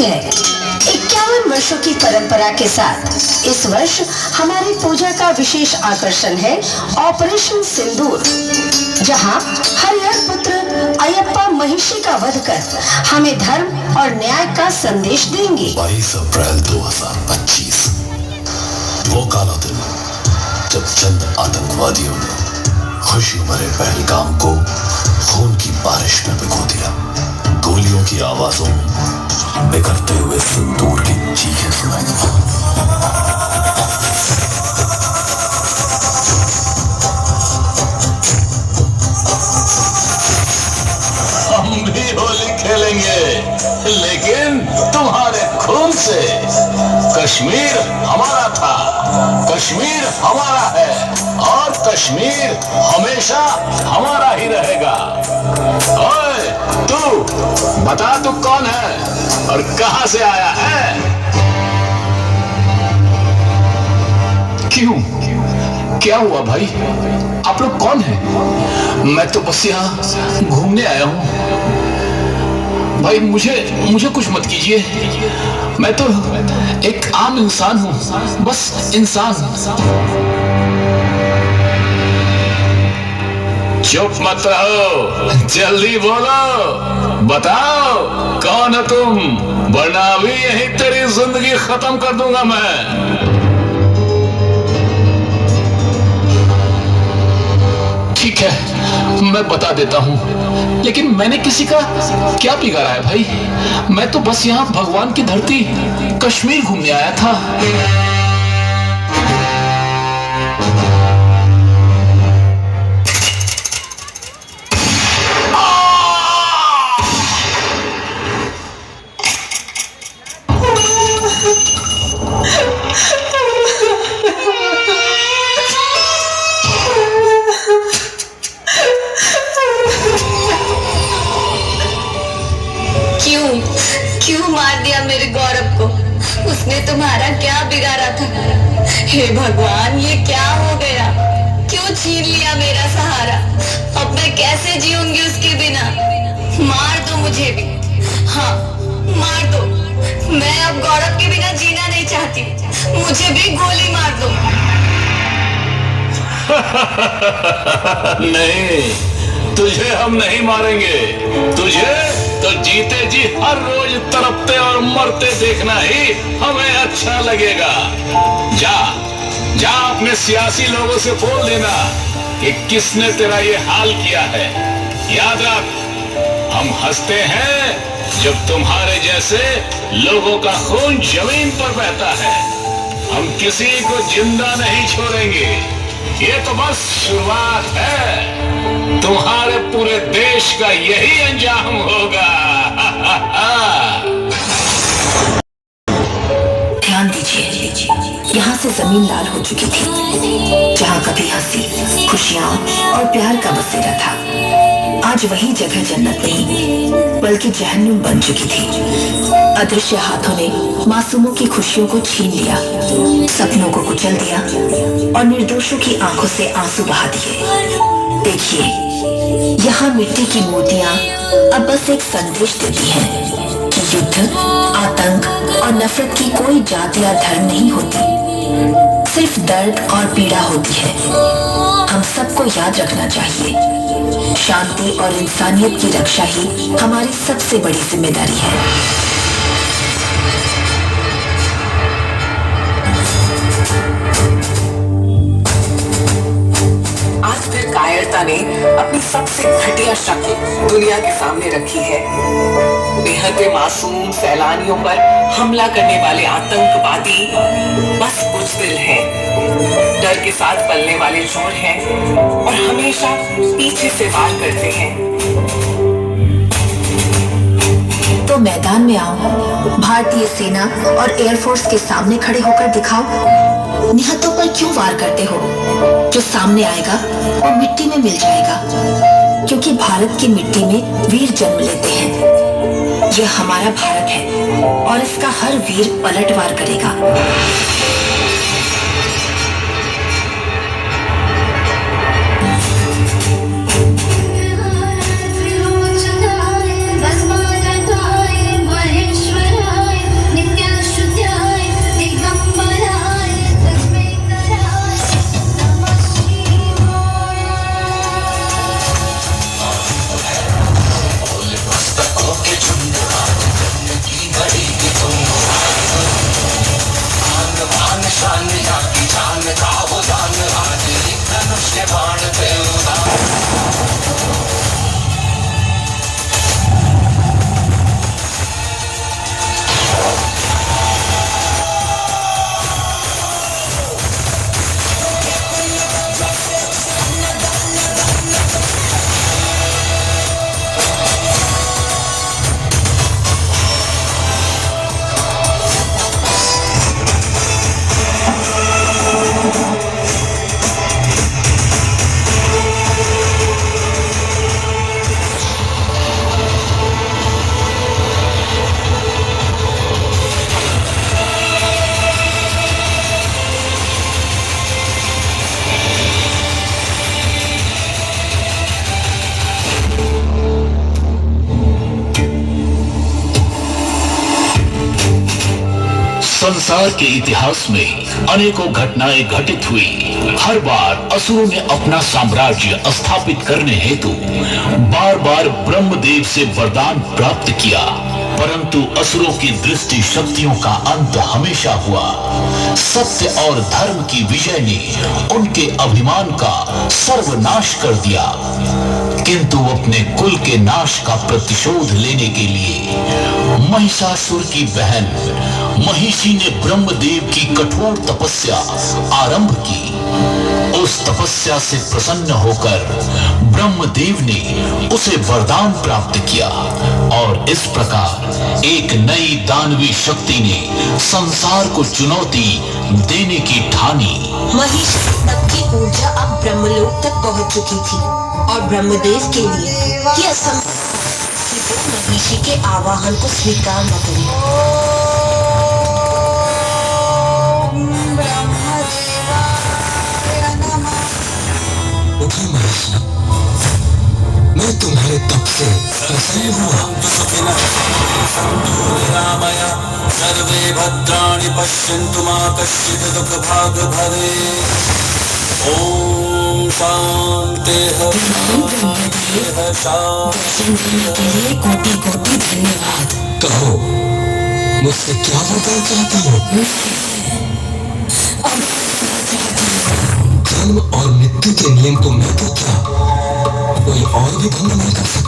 है। 51 वर्षों की परंपरा के साथ इस वर्ष हमारी पूजा का विशेष आकर्षण है ऑपरेशन सिंदूर, जहां हरिहर पुत्र अयप्पा महिषी का वध कर हमें धर्म और न्याय का संदेश देंगे। 22 अप्रैल 2025 वो काला दिन जब चंद आतंकवादियों ने खुशी भरे पहलगाम को खून की बारिश में भिगो दिया। गोलियों की आवाजों में बिखरते हुए सिंदूर की चीखें सुनाई। हम भी होली खेलेंगे, लेकिन तुम्हारे खून से। कश्मीर हमारा था, कश्मीर हमारा है और कश्मीर हमेशा हमारा ही रहेगा। ओए तू बता, तू कौन है और कहां से आया है? क्यों, क्या हुआ भाई? आप लोग कौन हैं? मैं तो बस यहाँ घूमने आया हूँ। भाई मुझे कुछ मत कीजिए, मैं तो एक आम इंसान हूँ, बस इंसान। चुप मत रहो, जल्दी बोलो, बताओ कौन है तुम, वरना अभी यही तेरी जिंदगी खत्म कर दूंगा मैं। ठीक है, मैं बता देता हूँ, लेकिन मैंने किसी का क्या बिगाड़ा है भाई? मैं तो बस यहाँ भगवान की धरती कश्मीर घूमने आया था। क्यों मार दिया मेरे गौरव को? उसने तुम्हारा क्या बिगाड़ा था? हे भगवान, ये क्या हो गया? क्यों छीन लिया मेरा सहारा? अब मैं कैसे जीऊंगी उसके बिना? मार दो मुझे भी, हाँ मार दो। मैं अब गौरव के बिना जीना नहीं चाहती, मुझे भी गोली मार दो। नहीं, तुझे हम नहीं मारेंगे। तुझे तो जीते जी हर रोज तड़पते और मरते देखना ही हमें अच्छा लगेगा। जा जा अपने सियासी लोगों से बोल देना कि किसने तेरा ये हाल किया है। याद रख, हम हंसते हैं जब तुम्हारे जैसे लोगों का खून जमीन पर बहता है। हम किसी को जिंदा नहीं छोड़ेंगे, ये तो बस शुरुआत है। तुम्हारे पूरे देश का यही अंजाम होगा। ध्यान दीजिए, यहाँ से जमीन लाल हो चुकी थी। जहाँ कभी हंसी, खुशियाँ और प्यार का बसेरा था, आज वही जगह जन्नत नहीं बल्कि जहन्नुम बन चुकी थी। अदृश्य हाथों ने मासूमों की खुशियों को छीन लिया, सपनों को कुचल दिया और निर्दोषों की आंखों से आंसू बहा दिए। देखिए, यहाँ मिट्टी की मूर्तियाँ अब बस एक संदेश देती हैं कि युद्ध, आतंक और नफरत की कोई जाति या धर्म नहीं होती, सिर्फ दर्द और पीड़ा होती है। हम सबको याद रखना चाहिए, शांति और इंसानियत की रक्षा ही हमारी सबसे बड़ी जिम्मेदारी है। आज फिर कायरता ने अपनी सबसे घटिया शक्ल दुनिया के सामने रखी है। बेहद मासूम सैलानियों पर हमला करने वाले आतंकवादी बस बुज़दिल हैं, डर के साथ पलने वाले चोर हैं और हमेशा पीछे से वार करते हैं। तो मैदान में आओ, भारतीय सेना और एयरफोर्स के सामने खड़े होकर दिखाओ, निहत्तों पर क्यों वार करते हो? जो सामने आएगा वो मिट्टी में मिल जाएगा, क्योंकि भारत की मिट्टी में वीर जन्म लेते हैं। यह हमारा भारत है और इसका हर वीर पलटवार करेगा। भस्मानताय महेश्वराय संसार के इतिहास में अनेकों घटनाएं घटित हुई। हर बार असुरों ने अपना साम्राज्य स्थापित करने हेतु बार बार ब्रह्मदेव से वरदान प्राप्त किया, परंतु असुरों की दृष्टि शक्तियों का अंत हमेशा हुआ। सत्य और धर्म की विजय ने उनके अभिमान का सर्वनाश कर दिया, किंतु अपने कुल के नाश का प्रतिशोध लेने के लिए महिषासुर की बहन महिषी ने ब्रह्मदेव की कठोर तपस्या आरंभ की। उस तपस्या से प्रसन्न होकर ब्रह्मदेव ने उसे वरदान प्राप्त किया और इस प्रकार एक नई दानवी शक्ति ने संसार को चुनौती देने की ठानी। महिषी तप की ऊर्जा अब ब्रह्मलोक तक पहुंच चुकी थी और ब्रह्मदेव के लिए यह असंभव कि वो महिषी के आवाहन को स्वीकार न करे। उठी महिषी, मैं तुम्हारे तप से प्रसन्न हुआ। सर्वे भद्राणि पश्यन्तु मा कश्चित् दुःखभाग् भवेत्। ओम शान्तिः शान्तिः। कोटि कोटि धन्यवाद। कहो, मुझसे क्या वरदान चाहती हो? जन्म और मृत्यु के नियम को मैं तो क्या, कोई और भी भंग नहीं कर सकता।